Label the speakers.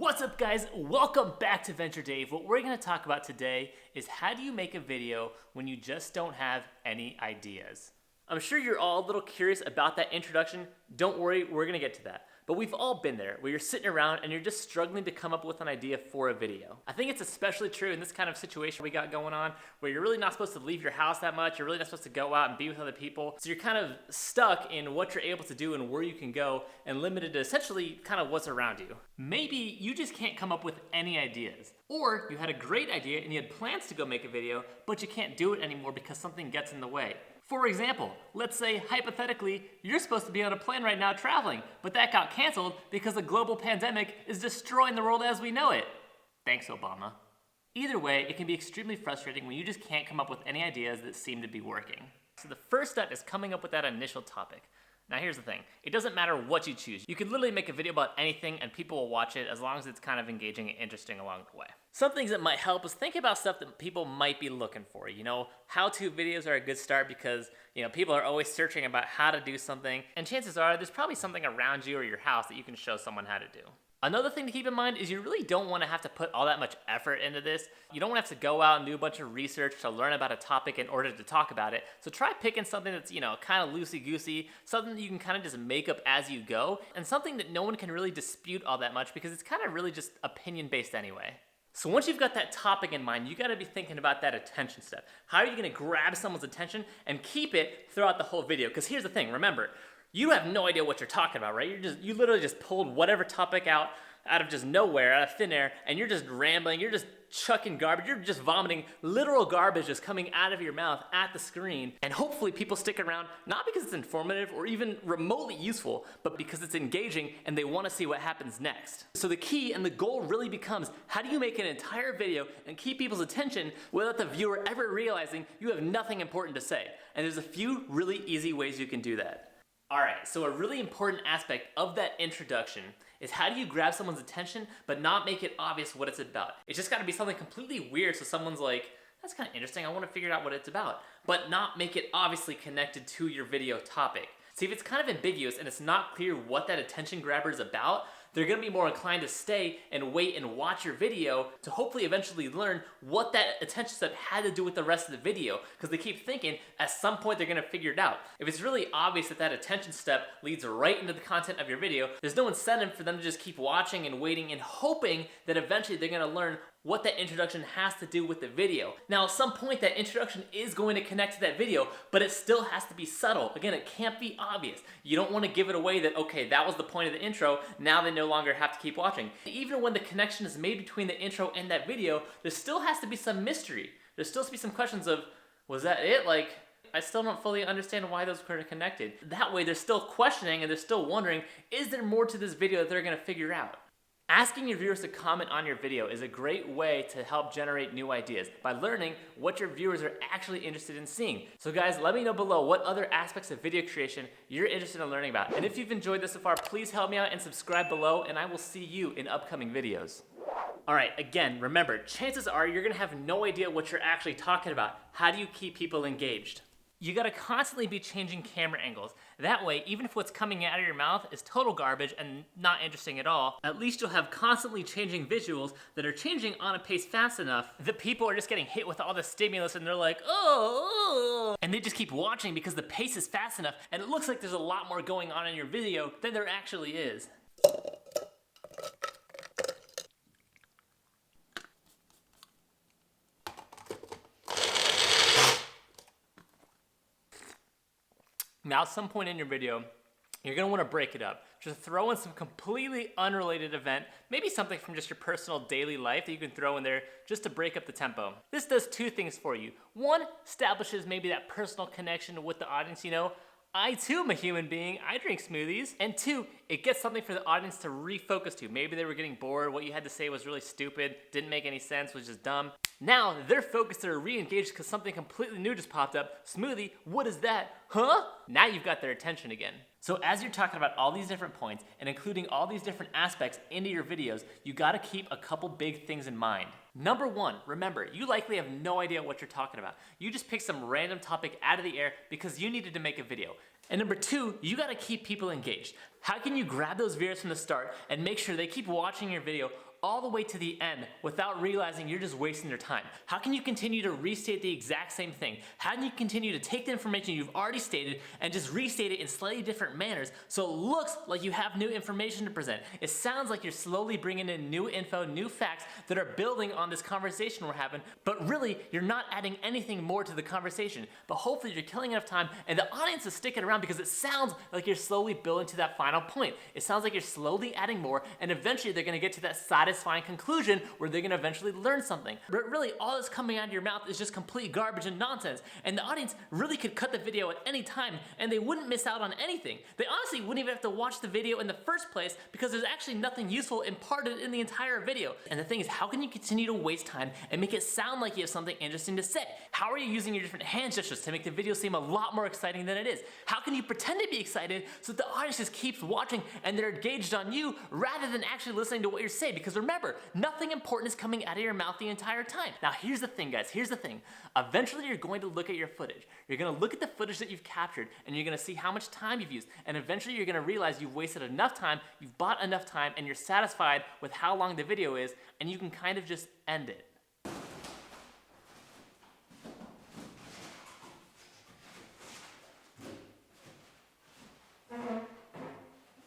Speaker 1: What's up, guys? Welcome back to Venture Dave. What we're going to talk about today is how do you make a video when you just don't have any ideas? I'm sure you're all a little curious about that introduction. Don't worry, we're going to get to that. But we've all been there, where you're sitting around and you're just struggling to come up with an idea for a video. I think it's especially true in this kind of situation we got going on, where you're really not supposed to leave your house that much, you're really not supposed to go out and be with other people, so you're kind of stuck in what you're able to do and where you can go, and limited to essentially kind of what's around you. Maybe you just can't come up with any ideas. Or you had a great idea and you had plans to go make a video, but you can't do it anymore because something gets in the way. For example, let's say, hypothetically, you're supposed to be on a plane right now traveling, but that got canceled because the global pandemic is destroying the world as we know it. Thanks, Obama. Either way, it can be extremely frustrating when you just can't come up with any ideas that seem to be working. So the first step is coming up with that initial topic. Now here's the thing, it doesn't matter what you choose. You could literally make a video about anything and people will watch it as long as it's kind of engaging and interesting along the way. Some things that might help is think about stuff that people might be looking for. How-to videos are a good start because, people are always searching about how to do something, and chances are there's probably something around you or your house that you can show someone how to do. Another thing to keep in mind is you really don't want to have to put all that much effort into this. You don't want to have to go out and do a bunch of research to learn about a topic in order to talk about it. So try picking something that's, kind of loosey-goosey, something that you can kind of just make up as you go, and something that no one can really dispute all that much because it's kind of really just opinion-based anyway. So once you've got that topic in mind, you gotta be thinking about that attention step. How are you gonna grab someone's attention and keep it throughout the whole video? Because here's the thing, remember, you have no idea what you're talking about, right? You literally just pulled whatever topic out of just nowhere, out of thin air, and you're just rambling, you're just chucking garbage, you're just vomiting literal garbage just coming out of your mouth at the screen. And hopefully people stick around, not because it's informative or even remotely useful, but because it's engaging and they want to see what happens next. So the key and the goal really becomes, how do you make an entire video and keep people's attention without the viewer ever realizing you have nothing important to say? And there's a few really easy ways you can do that. Alright, so a really important aspect of that introduction is how do you grab someone's attention but not make it obvious what it's about. It's just gotta be something completely weird so someone's like, that's kind of interesting, I want to figure out what it's about, but not make it obviously connected to your video topic. See, if it's kind of ambiguous and it's not clear what that attention grabber is about, they're gonna be more inclined to stay and wait and watch your video to hopefully eventually learn what that attention step had to do with the rest of the video, because they keep thinking at some point they're gonna figure it out. If it's really obvious that that attention step leads right into the content of your video, there's no incentive for them to just keep watching and waiting and hoping that eventually they're gonna learn what that introduction has to do with the video. Now, at some point, that introduction is going to connect to that video, but it still has to be subtle. Again, it can't be obvious. You don't want to give it away that, okay, that was the point of the intro, now they no longer have to keep watching. Even when the connection is made between the intro and that video, there still has to be some mystery. There still has to be some questions of, was that it? I still don't fully understand why those were connected. That way, they're still questioning and they're still wondering, is there more to this video that they're gonna figure out? Asking your viewers to comment on your video is a great way to help generate new ideas by learning what your viewers are actually interested in seeing. So guys, let me know below what other aspects of video creation you're interested in learning about. And if you've enjoyed this so far, please help me out and subscribe below, and I will see you in upcoming videos. Alright, again, remember, chances are you're gonna have no idea what you're actually talking about. How do you keep people engaged? You gotta constantly be changing camera angles. That way, even if what's coming out of your mouth is total garbage and not interesting at all, at least you'll have constantly changing visuals that are changing on a pace fast enough that people are just getting hit with all the stimulus and they're like, oh, and they just keep watching because the pace is fast enough and it looks like there's a lot more going on in your video than there actually is. Now, at some point in your video, you're gonna wanna break it up. Just throw in some completely unrelated event, maybe something from just your personal daily life that you can throw in there just to break up the tempo. This does two things for you. One, establishes maybe that personal connection with the audience. I too am a human being, I drink smoothies. And two, it gets something for the audience to refocus to. Maybe they were getting bored, what you had to say was really stupid, didn't make any sense, was just dumb. Now they're focused, they're re-engaged because something completely new just popped up. Smoothie, what is that? Huh? Now you've got their attention again. So as you're talking about all these different points and including all these different aspects into your videos, you gotta keep a couple big things in mind. Number one, remember, you likely have no idea what you're talking about. You just picked some random topic out of the air because you needed to make a video. And number two, you gotta keep people engaged. How can you grab those viewers from the start and make sure they keep watching your video all the way to the end without realizing you're just wasting your time? How can you continue to restate the exact same thing? How can you continue to take the information you've already stated and just restate it in slightly different manners so it looks like you have new information to present? It sounds like you're slowly bringing in new info, new facts that are building on this conversation we're having, but really you're not adding anything more to the conversation. But hopefully you're killing enough time and the audience is sticking around because it sounds like you're slowly building to that final point. It sounds like you're slowly adding more, and eventually they're gonna get to that satisfying conclusion where they're gonna eventually learn something. But really, all that's coming out of your mouth is just complete garbage and nonsense, and the audience really could cut the video at any time and they wouldn't miss out on anything. They honestly wouldn't even have to watch the video in the first place because there's actually nothing useful imparted in the entire video. And the thing is, how can you continue to waste time and make it sound like you have something interesting to say? How are you using your different hand gestures to make the video seem a lot more exciting than it is? How can you pretend to be excited so that the audience just keeps watching and they're engaged on you rather than actually listening to what you're saying? Because remember, nothing important is coming out of your mouth the entire time. Now here's the thing, guys, here's the thing. Eventually you're going to look at your footage. You're gonna look at the footage that you've captured and you're gonna see how much time you've used, and eventually you're gonna realize you've wasted enough time, you've bought enough time, and you're satisfied with how long the video is, and you can kind of just end it.